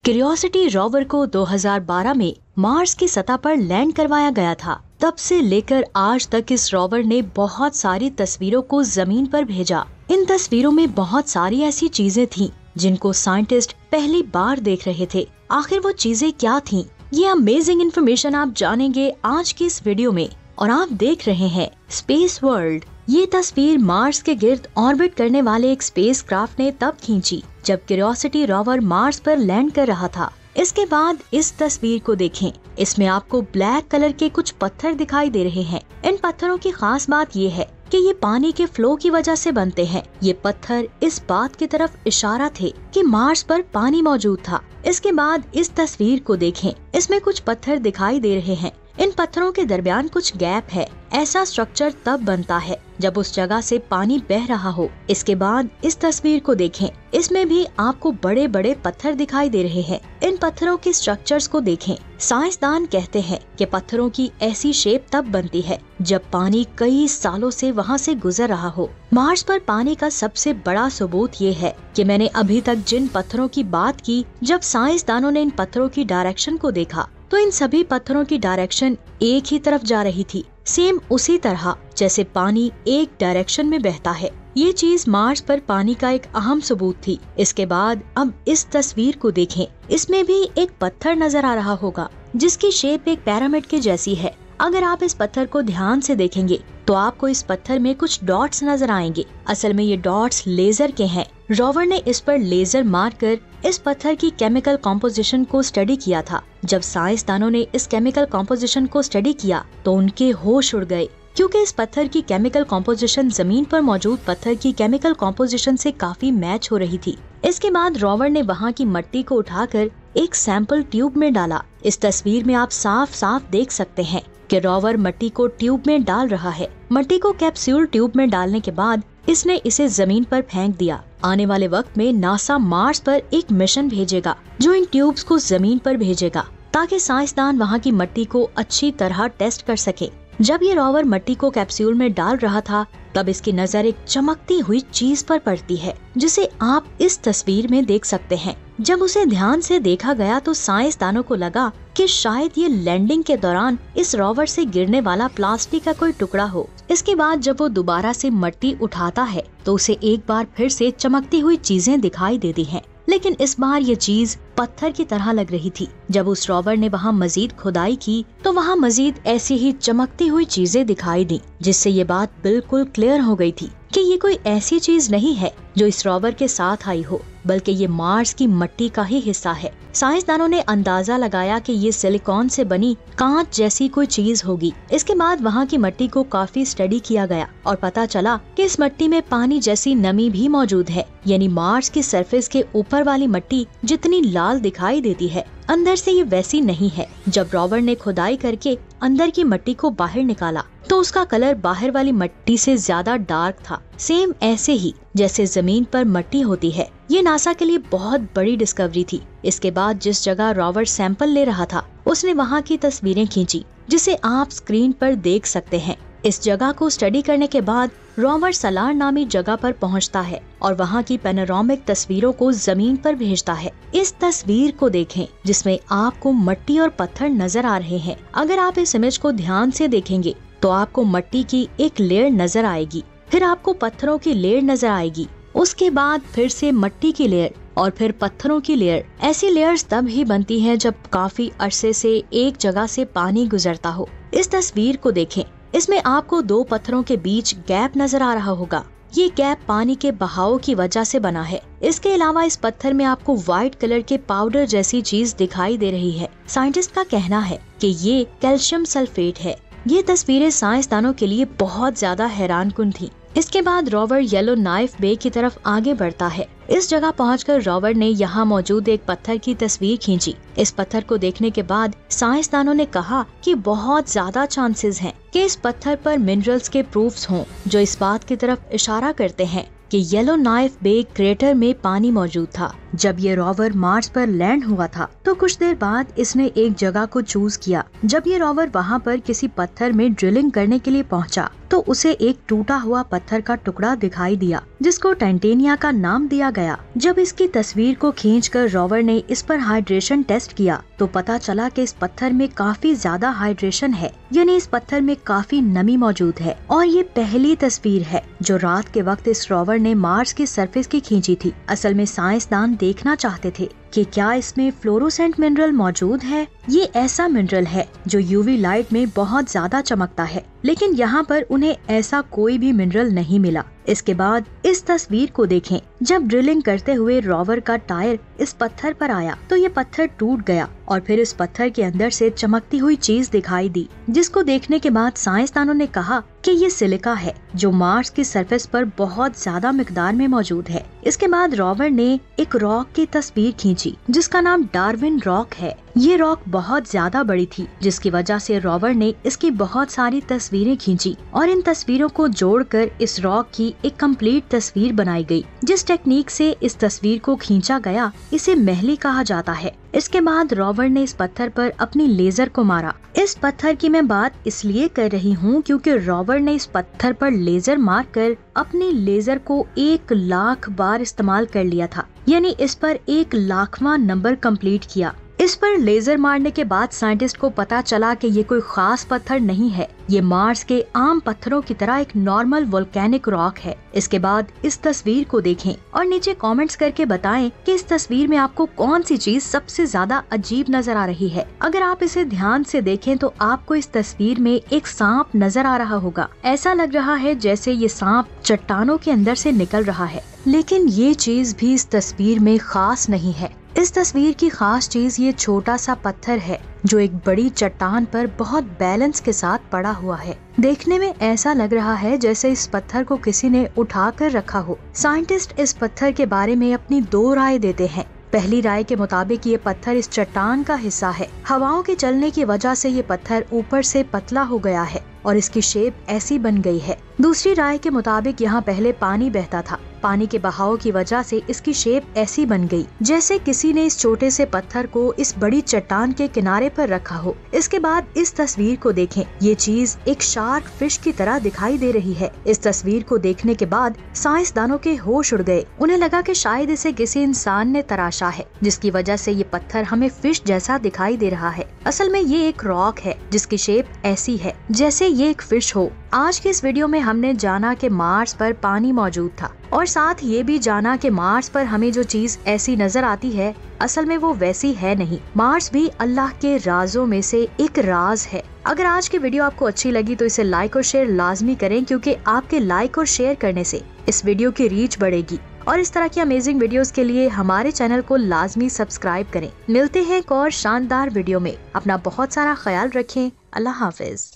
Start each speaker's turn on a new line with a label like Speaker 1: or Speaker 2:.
Speaker 1: Curiosity rover को 2012 में Mars की सतह पर लैंड करवाया गया था। तब से लेकर आज तक इस रोवर ने बहुत सारी तस्वीरों को जमीन पर भेजा। इन तस्वीरों में बहुत सारी ऐसी चीजें थीं जिनको साइंटिस्ट पहली बार देख रहे थे। आखिर वो चीजें क्या थीं? ये अमेजिंग इन्फॉर्मेशन आप जानेंगे आज की इस वीडियो में। और आप देख रहे हैं स्पेस वर्ल्ड। ये तस्वीर मार्स के गिर्द ऑर्बिट करने वाले एक स्पेसक्राफ्ट ने तब खींची जब क्यूरियोसिटी रोवर मार्स पर लैंड कर रहा था। इसके बाद इस तस्वीर को देखें। इसमें आपको ब्लैक कलर के कुछ पत्थर दिखाई दे रहे हैं। इन पत्थरों की खास बात ये है कि ये पानी के फ्लो की वजह से बनते हैं। ये पत्थर इस बात की तरफ इशारा थे कि मार्स पर पानी मौजूद था। इसके बाद इस तस्वीर को देखें। इसमें कुछ पत्थर दिखाई दे रहे हैं। इन पत्थरों के दरमियान कुछ गैप है। ऐसा स्ट्रक्चर तब बनता है जब उस जगह से पानी बह रहा हो। इसके बाद इस तस्वीर को देखें। इसमें भी आपको बड़े बड़े पत्थर दिखाई दे रहे हैं। इन पत्थरों के स्ट्रक्चर्स को देखें। साइंसदान कहते हैं कि पत्थरों की ऐसी शेप तब बनती है जब पानी कई सालों से वहाँ से गुजर रहा हो। मार्स पर पानी का सबसे बड़ा सबूत ये है कि मैंने अभी तक जिन पत्थरों की बात की, जब साइंसदानों ने इन पत्थरों की डायरेक्शन को देखा तो इन सभी पत्थरों की डायरेक्शन एक ही तरफ जा रही थी। सेम उसी तरह जैसे पानी एक डायरेक्शन में बहता है। ये चीज मार्स पर पानी का एक अहम सबूत थी। इसके बाद अब इस तस्वीर को देखें। इसमें भी एक पत्थर नजर आ रहा होगा जिसकी शेप एक पिरामिड के जैसी है। अगर आप इस पत्थर को ध्यान से देखेंगे तो आपको इस पत्थर में कुछ डॉट्स नजर आएंगे। असल में ये डॉट्स लेजर के हैं। रोवर ने इस पर लेजर मारकर इस पत्थर की केमिकल कॉम्पोजिशन को स्टडी किया था। जब साइंसदानों ने इस केमिकल कॉम्पोजिशन को स्टडी किया तो उनके होश उड़ गए, क्योंकि इस पत्थर की केमिकल कॉम्पोजिशन जमीन पर मौजूद पत्थर की केमिकल कॉम्पोजिशन से काफी मैच हो रही थी। इसके बाद रोवर ने वहाँ की मिट्टी को उठाकर एक सैंपल ट्यूब में डाला। इस तस्वीर में आप साफ साफ देख सकते हैं कि रोवर मिट्टी को ट्यूब में डाल रहा है। मिट्टी को कैप्सूल ट्यूब में डालने के बाद इसने इसे जमीन पर फेंक दिया। आने वाले वक्त में नासा मार्स पर एक मिशन भेजेगा जो इन ट्यूब्स को जमीन पर भेजेगा ताकि साइंसदान वहाँ की मिट्टी को अच्छी तरह टेस्ट कर सके। जब ये रोवर मिट्टी को कैप्सूल में डाल रहा था तब इसकी नजर एक चमकती हुई चीज पर पड़ती है जिसे आप इस तस्वीर में देख सकते हैं। जब उसे ध्यान से देखा गया तो साइंसदानों को लगा कि शायद ये लैंडिंग के दौरान इस रोवर से गिरने वाला प्लास्टिक का कोई टुकड़ा हो। इसके बाद जब वो दोबारा से मिट्टी उठाता है तो उसे एक बार फिर से चमकती हुई चीजें दिखाई देती हैं। लेकिन इस बार ये चीज पत्थर की तरह लग रही थी। जब उस रोवर ने वहाँ मजीद खुदाई की तो वहाँ मजीद ऐसी ही चमकती हुई चीजें दिखाई दी, जिससे ये बात बिल्कुल क्लियर हो गई थी कि ये कोई ऐसी चीज नहीं है जो इस रोवर के साथ आई हो, बल्कि ये मार्स की मिट्टी का ही हिस्सा है। साइंसदानों ने अंदाजा लगाया कि ये सिलिकॉन से बनी कांच जैसी कोई चीज होगी। इसके बाद वहाँ की मिट्टी को काफी स्टडी किया गया और पता चला कि इस मिट्टी में पानी जैसी नमी भी मौजूद है। यानी मार्स की सरफेस के ऊपर वाली मिट्टी जितनी लाल दिखाई देती है, अंदर से ये वैसी नहीं है। जब रोवर ने खुदाई करके अंदर की मिट्टी को बाहर निकाला तो उसका कलर बाहर वाली मिट्टी से ज्यादा डार्क था, सेम ऐसे ही जैसे जमीन पर मिट्टी होती है। ये नासा के लिए बहुत बड़ी डिस्कवरी थी। इसके बाद जिस जगह रोवर सैंपल ले रहा था उसने वहाँ की तस्वीरें खींची, जिसे आप स्क्रीन पर देख सकते हैं। इस जगह को स्टडी करने के बाद रोवर सलार नामी जगह पर पहुंचता है और वहां की पैनोरामिक तस्वीरों को जमीन पर भेजता है। इस तस्वीर को देखें जिसमें आपको मिट्टी और पत्थर नजर आ रहे हैं। अगर आप इस इमेज को ध्यान से देखेंगे तो आपको मिट्टी की एक लेयर नजर आएगी, फिर आपको पत्थरों की लेयर नजर आएगी, उसके बाद फिर से मिट्टी की लेयर और फिर पत्थरों की लेयर। ऐसी लेयर्स तब ही बनती है जब काफी अरसे से एक जगह से पानी गुजरता हो। इस तस्वीर को देखें। इसमें आपको दो पत्थरों के बीच गैप नजर आ रहा होगा। ये गैप पानी के बहाव की वजह से बना है। इसके अलावा इस पत्थर में आपको व्हाइट कलर के पाउडर जैसी चीज दिखाई दे रही है। साइंटिस्ट का कहना है कि ये कैल्शियम सल्फेट है। ये तस्वीरें साइंसदानों के लिए बहुत ज्यादा हैरानकुन थी। इसके बाद रोवर येलो नाइफ बे की तरफ आगे बढ़ता है। इस जगह पहुंचकर रोवर ने यहाँ मौजूद एक पत्थर की तस्वीर खींची। इस पत्थर को देखने के बाद साइंसदानों ने कहा कि बहुत ज्यादा चांसेस हैं कि इस पत्थर पर मिनरल्स के प्रूफ्स हों, जो इस बात की तरफ इशारा करते हैं कि येलो नाइफ बे क्रेटर में पानी मौजूद था। जब ये रोवर मार्स पर लैंड हुआ था तो कुछ देर बाद इसने एक जगह को चूज किया। जब ये रोवर वहाँ पर किसी पत्थर में ड्रिलिंग करने के लिए पहुँचा तो उसे एक टूटा हुआ पत्थर का टुकड़ा दिखाई दिया। जिसको टाइटेनिया का नाम दिया गया। जब इसकी तस्वीर को खींचकर रोवर ने इस पर हाइड्रेशन टेस्ट किया तो पता चला कि इस पत्थर में काफी ज्यादा हाइड्रेशन है, यानी इस पत्थर में काफी नमी मौजूद है। और ये पहली तस्वीर है जो रात के वक्त इस रोवर ने मार्स की सरफेस की खींची थी। असल में साइंसदान देखना चाहते थे कि क्या इसमें फ्लोरोसेंट मिनरल मौजूद है। ये ऐसा मिनरल है जो यूवी लाइट में बहुत ज्यादा चमकता है, लेकिन यहाँ पर उन्हें ऐसा कोई भी मिनरल नहीं मिला। इसके बाद इस तस्वीर को देखें, जब ड्रिलिंग करते हुए रोवर का टायर इस पत्थर पर आया तो ये पत्थर टूट गया और फिर इस पत्थर के अंदर से चमकती हुई चीज दिखाई दी, जिसको देखने के बाद साइंसदानों ने कहा कि ये सिलिका है जो मार्स की सरफेस पर बहुत ज्यादा मिकदार में मौजूद है। इसके बाद रोवर ने एक रॉक की तस्वीर खींची जिसका नाम डार्विन रॉक है। ये रॉक बहुत ज्यादा बड़ी थी, जिसकी वजह से रोवर ने इसकी बहुत सारी तस्वीरें खींची और इन तस्वीरों को जोड़कर इस रॉक की एक कंप्लीट तस्वीर बनाई गई। जिस टेक्निक से इस तस्वीर को खींचा गया इसे महली कहा जाता है। इसके बाद रोवर ने इस पत्थर पर अपनी लेजर को मारा। इस पत्थर की मैं बात इसलिए कर रही हूँ क्योंकि रोवर ने इस पत्थर पर लेजर मारकर अपनी लेजर को 1,00,000 बार इस्तेमाल कर लिया था, यानी इस पर 1,00,000वां नंबर कंप्लीट किया। इस पर लेजर मारने के बाद साइंटिस्ट को पता चला कि ये कोई खास पत्थर नहीं है, ये मार्स के आम पत्थरों की तरह एक नॉर्मल वोल्केनिक रॉक है। इसके बाद इस तस्वीर को देखें और नीचे कमेंट्स करके बताएं कि इस तस्वीर में आपको कौन सी चीज सबसे ज्यादा अजीब नजर आ रही है। अगर आप इसे ध्यान से देखें तो आपको इस तस्वीर में एक सांप नजर आ रहा होगा। ऐसा लग रहा है जैसे ये सांप चट्टानों के अंदर से निकल रहा है, लेकिन ये चीज भी इस तस्वीर में खास नहीं है। इस तस्वीर की खास चीज ये छोटा सा पत्थर है जो एक बड़ी चट्टान पर बहुत बैलेंस के साथ पड़ा हुआ है। देखने में ऐसा लग रहा है जैसे इस पत्थर को किसी ने उठा कर रखा हो। साइंटिस्ट इस पत्थर के बारे में अपनी 2 राय देते हैं। पहली राय के मुताबिक ये पत्थर इस चट्टान का हिस्सा है। हवाओं के चलने की वजह से ये पत्थर ऊपर से पतला हो गया है और इसकी शेप ऐसी बन गई है। दूसरी राय के मुताबिक यहाँ पहले पानी बहता था, पानी के बहाव की वजह से इसकी शेप ऐसी बन गई जैसे किसी ने इस छोटे से पत्थर को इस बड़ी चट्टान के किनारे पर रखा हो। इसके बाद इस तस्वीर को देखें, ये चीज एक शार्क फिश की तरह दिखाई दे रही है। इस तस्वीर को देखने के बाद साइंसदानों के होश उड़ गए। उन्हें लगा कि शायद इसे किसी इंसान ने तराशा है, जिसकी वजह से ये पत्थर हमें फिश जैसा दिखाई दे रहा है। असल में ये एक रॉक है जिसकी शेप ऐसी है जैसे ये एक फिश हो। आज की इस वीडियो में हमने जाना कि मार्स पर पानी मौजूद था और साथ ये भी जाना कि मार्स पर हमें जो चीज ऐसी नजर आती है असल में वो वैसी है नहीं। मार्स भी अल्लाह के राजों में से एक राज है। अगर आज की वीडियो आपको अच्छी लगी तो इसे लाइक और शेयर लाजमी करें, क्योंकि आपके लाइक और शेयर करने से इस वीडियो की रीच बढ़ेगी। और इस तरह की अमेजिंग वीडियोस के लिए हमारे चैनल को लाजमी सब्सक्राइब करें। मिलते हैं एक और शानदार वीडियो में। अपना बहुत सारा ख्याल रखें। अल्लाह हाफिज।